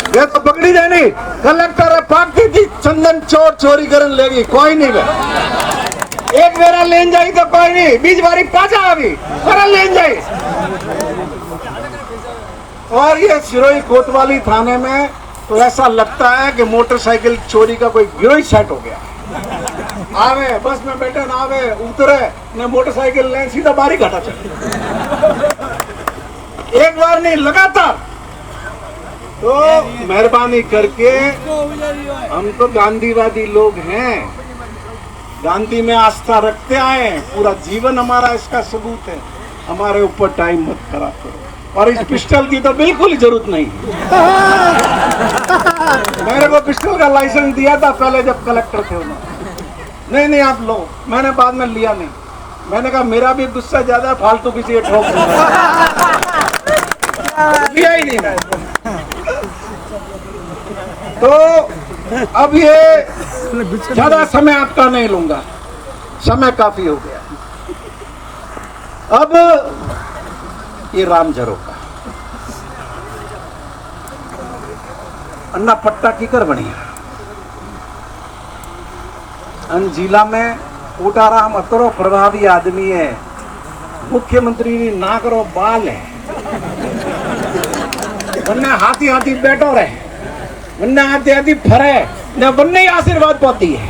ये तो पकड़ी जानी कलेक्टर पाकी थी चंदन चोर चोरी करन लेगी कोई नहीं बे एक बेरा लेन जाई तो कोई नहीं बीच बारी पाचा अभी पर लेन जाई। और ये सिरोही कोतवाली थाने में तो ऐसा लगता है कि मोटरसाइकिल चोरी का कोई गिरोह सेट हो गया। आवे बस में बैठे ना आवे उतरे ने मोटरसाइकिल ले सीधा बारी घाटा चले एक बार नहीं लगातार। तो मेहरबानी करके हम तो गांधीवादी लोग हैं, गांधी में आस्था रखते आए, पूरा जीवन हमारा इसका सबूत है। हमारे ऊपर टाइम मत खराब करो। और इस पिस्टल की तो बिल्कुल जरूरत नहीं। मेरे को पिस्टल का लाइसेंस दिया था पहले जब कलेक्टर थे उन्होंने, नहीं आप लो, मैंने बाद में लिया नहीं। मैंने कहा मेरा भी गुस्सा ज्यादा फालतू किसी ठोक लिया ही नहीं मैं। तो अब ये ज्यादा समय आपका नहीं लूंगा, समय काफी हो गया। अब ये राम झरोखा अन्ना पट्टा की कर बनी अन जिला में कोटाराम अतरो प्रभावी आदमी है, मुख्यमंत्री ना करो बाल है, वरना हाथी हाथी बैठो रहे, वरना हाथी हाथी फरे न वरना ही आशीर्वाद पाती है।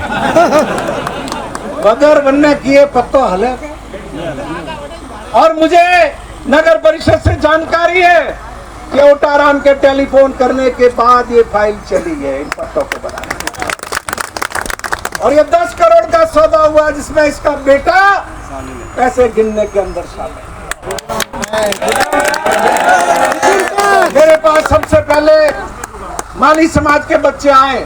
बगैर वरना किए पत्तो हले। और मुझे नगर परिषद से जानकारी है कि कोटाराम के टेलीफोन करने के बाद ये फाइल चली है इन पत्तों को बनाने। और ये 10 करोड़ का सौदा हुआ जिसमें इसका बेटा पैसे गिनने के अंदर शामिल। मेरे पास सबसे पहले माली समाज के बच्चे आए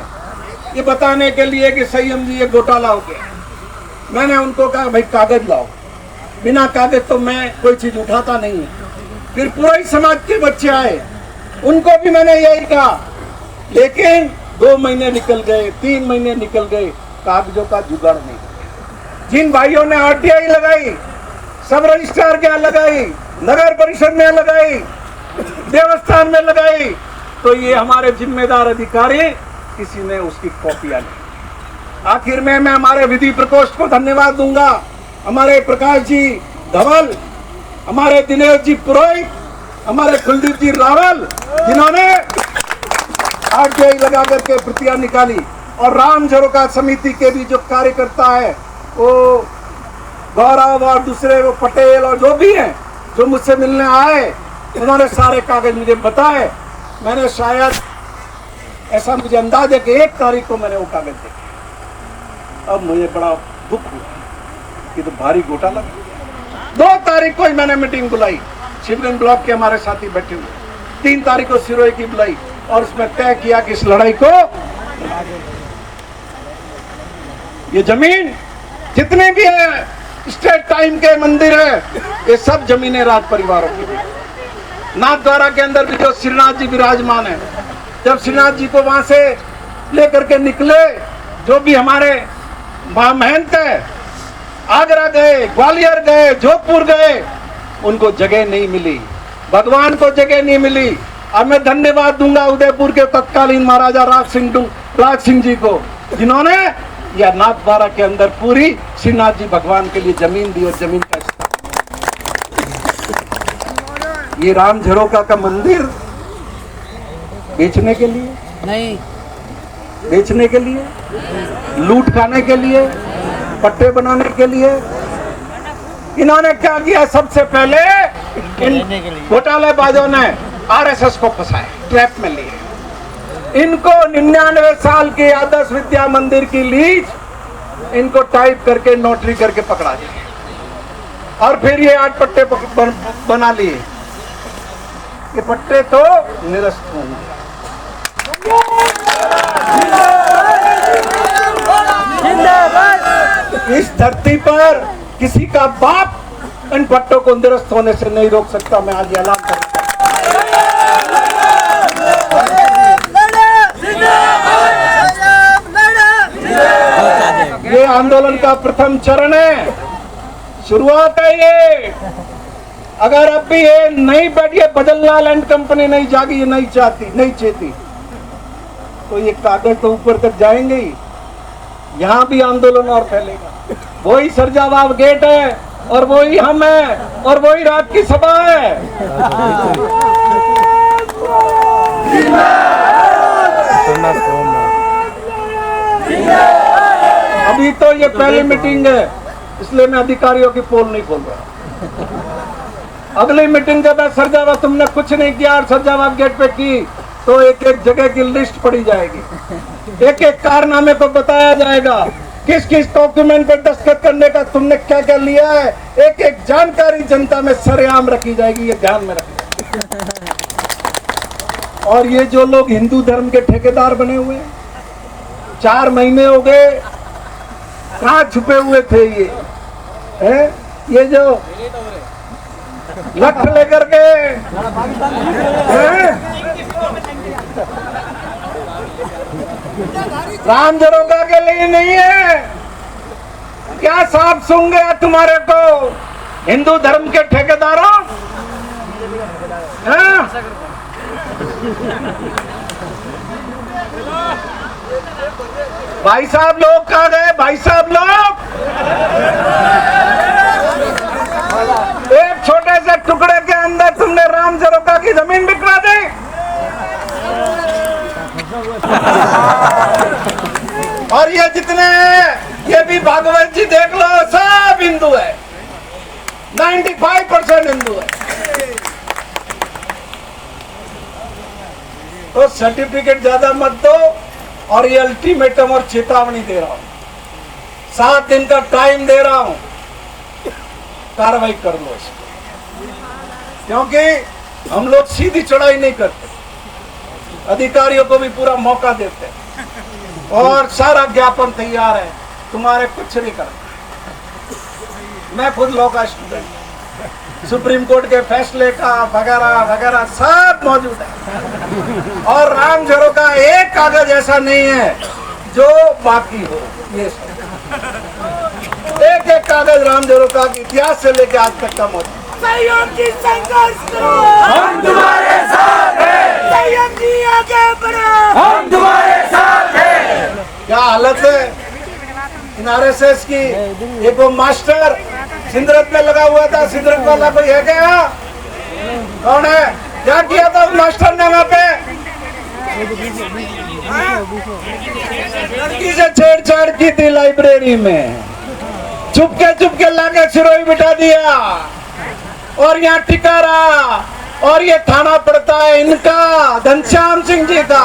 ये बताने के लिए कि संयम जी ये घोटाला हो गया। मैंने उनको कहा भाई कागज लाओ, बिना कागज तो मैं कोई चीज उठाता नहीं है। फिर पूरा ही समाज के बच्चे आए, उनको भी मैंने यही कहा, लेकिन 2 महीने निकल गए, 3 महीने निकल गए, कागजों का जुगाड़ नहीं। जिन भाइयों ने आरटीआई लगाई, सब रजिस्ट्रार के यहाँ लगाई, नगर परिषद में लगाई, देवस्थान में लगाई, तो ये हमारे जिम्मेदार अधिकारी किसी ने उसकी कॉपियां नहीं। आखिर में मैं हमारे विधि प्रकोष्ठ को धन्यवाद दूंगा, हमारे प्रकाश जी धवल, हमारे दिनेश जी पुरोहित, हमारे कुलदीप जी रावल, जिन्होंने आरटीआई लगा करके प्रतियां निकाली। और राम झरोखा समिति के भी जो कार्यकर्ता है वो गौरव और दूसरे वो पटेल और जो भी हैं जो मुझसे मिलने आए, उन्होंने सारे कागज मुझे बताए। मैंने शायद ऐसा मुझे अंदाज है कि 1 तारीख को मैंने वो कागज देखे। अब मुझे बड़ा दुख हुआ कि तो भारी घोटाला। 2 तारीख को ही मैंने मीटिंग बुलाई, शिवगंज ब्लॉक के हमारे साथी बैठे हुए। 3 तारीख को सिरोही की बुलाई और उसमें तय किया कि इस लड़ाई को ये जमीन जितने भी है स्टेट टाइम के मंदिर है ये सब जमीनें राज परिवारों की। नाथद्वारा के अंदर भी जो श्रीनाथ जी विराजमान है, जब श्रीनाथ जी को वहां से लेकर के निकले, जो भी हमारे महंत है, आगरा गए, ग्वालियर गए, जोधपुर गए, उनको जगह नहीं मिली, भगवान को जगह नहीं मिली। अब मैं धन्यवाद दूंगा उदयपुर के तत्कालीन महाराजा राज सिंह जी को, जिन्होंने या नाथद्वारा के अंदर पूरी श्रीनाथ जी भगवान के लिए जमीन दी। और जमीन का ये राम झरोखा का मंदिर बेचने के लिए नहीं, बेचने के लिए, लूट खाने के लिए, पट्टे बनाने के लिए इन्होंने क्या किया? सबसे पहले इन घोटालेबाजों ने आरएसएस को फंसाया, ट्रैप में लिए। इनको 99 साल की आदर्श विद्या मंदिर की लीज इनको टाइप करके नोटरी करके पकड़ा दिया और फिर ये 8 पट्टे बना लिए। ये पट्टे तो निरस्त होंगे। इस धरती पर किसी का बाप इन पट्टों को निरस्त होने से नहीं रोक सकता। मैं आज ऐलान करता हूं। ये आंदोलन का प्रथम चरण है, शुरुआत है ये। अगर अब भी ये नहीं बैठी, बदललाल एंड कंपनी नहीं जागी, ये नहीं चाहती, नहीं चाहती, तो ये कागज तो ऊपर तक जाएंगे ही, यहाँ भी आंदोलन और फैलेगा। वही सरजावाब गेट है और वही हम है और वही रात की सभा है। अभी तो ये पहली मीटिंग है, इसलिए मैं अधिकारियों की पोल नहीं खोल रहा। अगली मीटिंग के बाद सरजावाब तुमने कुछ नहीं किया और सरजावाब गेट पे की तो एक एक जगह की लिस्ट पड़ी जाएगी, एक एक कारनामे को बताया जाएगा, किस किस डॉक्यूमेंट पर दस्तखत करने का तुमने क्या क्या लिया है, एक एक जानकारी जनता में सरेआम रखी जाएगी, ये ध्यान में रखना। और ये जो लोग हिंदू धर्म के ठेकेदार बने हुए हैं, 4 महीने हो गए, कहाँ छुपे हुए थे ये हैं? ये जो लठ लेकर के राम जरोगा के लिए नहीं है क्या? साफ सुन गया तुम्हारे को हिंदू धर्म के ठेकेदारों? भाई साहब लोग कहाँ गए? भाई साहब लोग, एक छोटे से टुकड़े के अंदर तुमने राम जरोगा की जमीन बिकवा दी। और ये जितने हैं ये भी भागवत जी देख लो, सब हिंदू है, 95% हिंदू है। तो सर्टिफिकेट ज्यादा मत दो और ये अल्टीमेटम और चेतावनी दे रहा हूं, 7 दिन का टाइम दे रहा हूं, कार्रवाई कर लो इसको, क्योंकि हम लोग सीधी चढ़ाई नहीं करते, अधिकारियों को भी पूरा मौका देते हैं और सारा ज्ञापन तैयार है, तुम्हारे कुछ नहीं करना। मैं खुद लॉ का स्टूडेंट, सुप्रीम कोर्ट के फैसले का वगैरह वगैरह सब मौजूद है और राम जरोगा एक कागज ऐसा नहीं है जो बाकी हो। ये एक एक कागज राम जरोगा के इतिहास से लेकर आज तक का मौजूद। सहयोगी संघर्ष करो, हम तुम्हारे साथ हैं। संयम जी आगे बढ़ो, हम तुम्हारे साथ हैं। क्या हालत है इन आरएसएस की? एक वो मास्टर सिंदरत में लगा हुआ था, सिंदरत वाला कोई है क्या? कौन है? क्या किया था उस मास्टर ने वहाँ पे? लड़की से छेड़छाड़ की थी लाइब्रेरी में, चुपके लाके सिरोही बिठा दिया और यहाँ टिका रहा। और ये थाना पड़ता है इनका, घनश्याम सिंह जी का।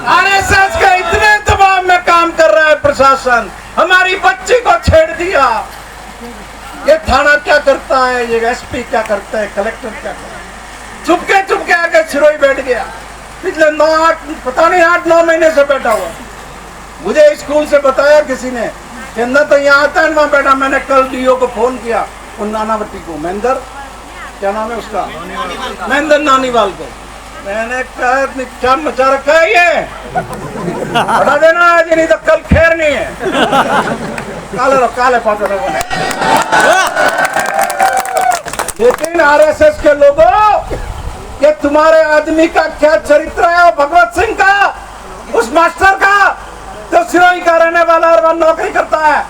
आरएसएस का इतने दबाव में काम कर रहा है प्रशासन, हमारी बच्ची को छेड़ दिया। ये थाना क्या करता है, ये एसपी क्या करता है, कलेक्टर क्या करता है? चुपके आके सिरोही बैठ गया, पिछले 8-9 महीने से बैठा हुआ। मुझे स्कूल से बताया किसी ने कि न तो यहाँ आता है वहाँ बैठा। मैंने कल डीओ को फोन किया, उन नानावती को, महेंद्र क्या नाम है उसका, महेंद्र नानीवाल को। मैंने कहा क्या मचा रखा है ये, हटा देना आज, नहीं तो कल खैर नहीं है। काले पात्र लोगों ने। लेकिन आरएसएस के लोगों, ये तुम्हारे आदमी का क्या चरित्र है? भगवत सिंह का, उस मास्टर का जो सिरोही का रहने वाला और वह नौकरी करता है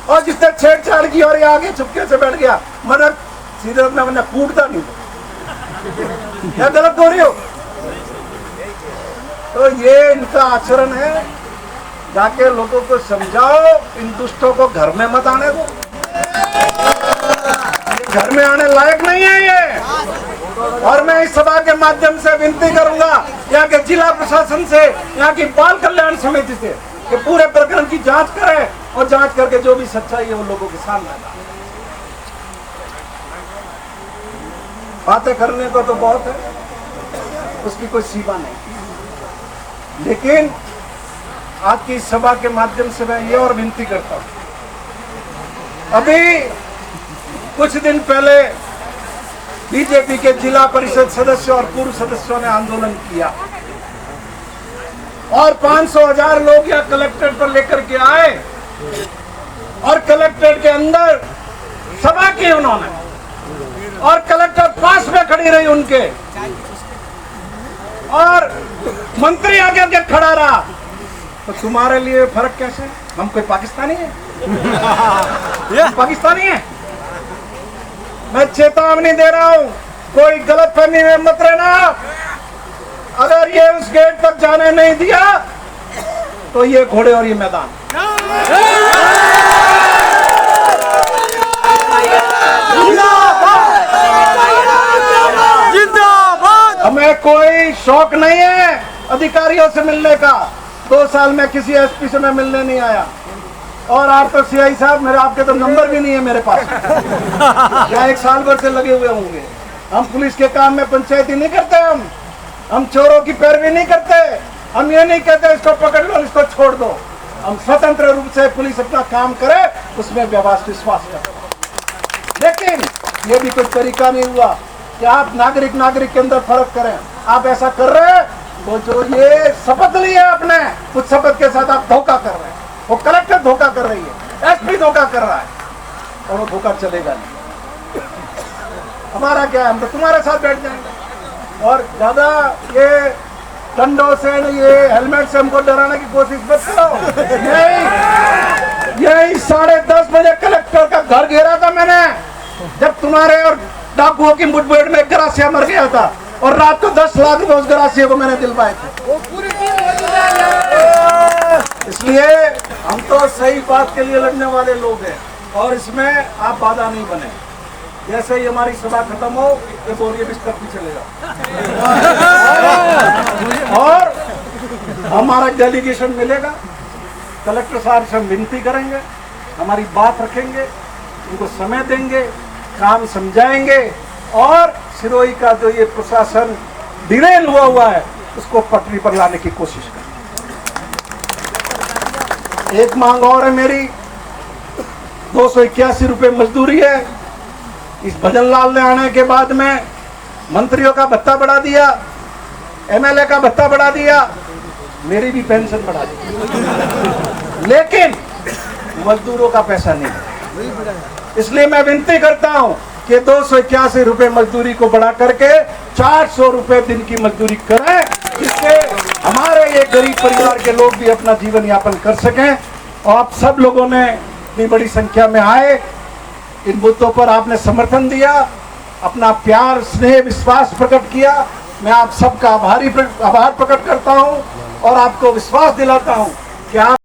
और जिसने छेड़छाड़ की और ये आगे चुपके से बैठ गया। मतलब सीधे मैंने कूटता नहीं, क्या गलत हो रही हो? तो ये इनका आचरण है, जाके लोगों को समझाओ, इन दुष्टों को घर में मत आने दो, घर में आने लायक नहीं है ये। और मैं इस सभा के माध्यम से विनती करूंगा यहाँ के जिला प्रशासन से, यहाँ की बाल कल्याण समिति से कि पूरे प्रकरण की जांच करें और जांच करके जो भी सच्चाई है वो लोगों के सामने लाए। बातें करने को तो बहुत है, उसकी कोई सीमा नहीं, लेकिन आज की सभा के माध्यम से मैं ये और विनती करता हूं। अभी कुछ दिन पहले बीजेपी के जिला परिषद सदस्यों और पूर्व सदस्यों ने आंदोलन किया और 500,000 लोग यहाँ कलेक्ट्रेट पर लेकर के आए और कलेक्ट्रेट के अंदर सभा की उन्होंने और कलेक्टर पास में खड़ी रही उनके और मंत्री आगे के खड़ा रहा, तो तुम्हारे लिए फर्क कैसे है? हम कोई पाकिस्तानी है? पाकिस्तानी है? मैं चेतावनी दे रहा हूं, कोई गलत फहमी में मत रहना। अगर ये उस गेट तक जाने नहीं दिया तो ये घोड़े और ये मैदान। हमें कोई शौक नहीं है अधिकारियों से मिलने का। 2 साल में किसी एसपी से मैं मिलने नहीं आया, और आप तो सीआई साहब, मेरे आपके तो नंबर भी नहीं है मेरे पास। क्या 1 साल भर से लगे हुए होंगे? हम पुलिस के काम में पंचायती नहीं करते, हम चोरों की पैरवी नहीं करते, हम ये नहीं कहते इसको पकड़ लो इसको छोड़ दो। हम स्वतंत्र रूप से पुलिस अपना काम करे, उसमें विश्वास करे। लेकिन ये भी कोई तरीका नहीं हुआ कि आप नागरिक के अंदर फर्क करें। आप ऐसा कर रहे हैं तो जो ये शपथ ली है आपने, उस शपथ के साथ आप धोखा कर रहे हैं। वो कलेक्टर धोखा कर रही है, एसपी धोखा कर रहा है, और वो धोखा चलेगा नहीं। हमारा क्या है, हम तो तुम्हारे साथ बैठ जाएंगे। और ज्यादा ये डंडों से, ये हेलमेट से हमको डराने की कोशिश मत करो। यही 10:30 बजे कलेक्टर का घर घेरा था मैंने, जब तुम्हारे और डाकुओं की मुठभेड़ में गरासिया मर गया था, और रात को 10 लाख रुपए उस गरासिया को मैंने दिलवाए थे। इसलिए हम तो सही बात के लिए लड़ने वाले लोग हैं, और इसमें आप बाधा नहीं बने। जैसे ही हमारी सभा खत्म हो, ये बोरिए बिस्तर भी चलेगा, और हमारा डेलीगेशन मिलेगा। कलेक्टर साहब से हम विनती करेंगे, हमारी बात रखेंगे, उनको समय देंगे, काम समझाएंगे, और सिरोही का जो ये प्रशासन डिरेल हुआ है उसको पटरी पर लाने की कोशिश करें। एक मांग और है मेरी, 281 रुपए मजदूरी है। इस भजन लाल ने आने के बाद में मंत्रियों का भत्ता बढ़ा दिया, एमएलए का भत्ता बढ़ा दिया, मेरी भी पेंशन बढ़ा दी, लेकिन मजदूरों का पैसा नहीं। इसलिए मैं विनती करता हूं कि 281 रुपए मजदूरी को बढ़ा करके 400 रुपए दिन की मजदूरी करें, जिससे हमारे ये गरीब परिवार के लोग भी अपना जीवन यापन कर सकें। और आप सब लोगों ने इतनी बड़ी संख्या में आए, इन मुद्दों पर आपने समर्थन दिया, अपना प्यार, स्नेह, विश्वास प्रकट किया। मैं आप सबका आभार प्रकट करता हूं, और आपको विश्वास दिलाता हूं कि आप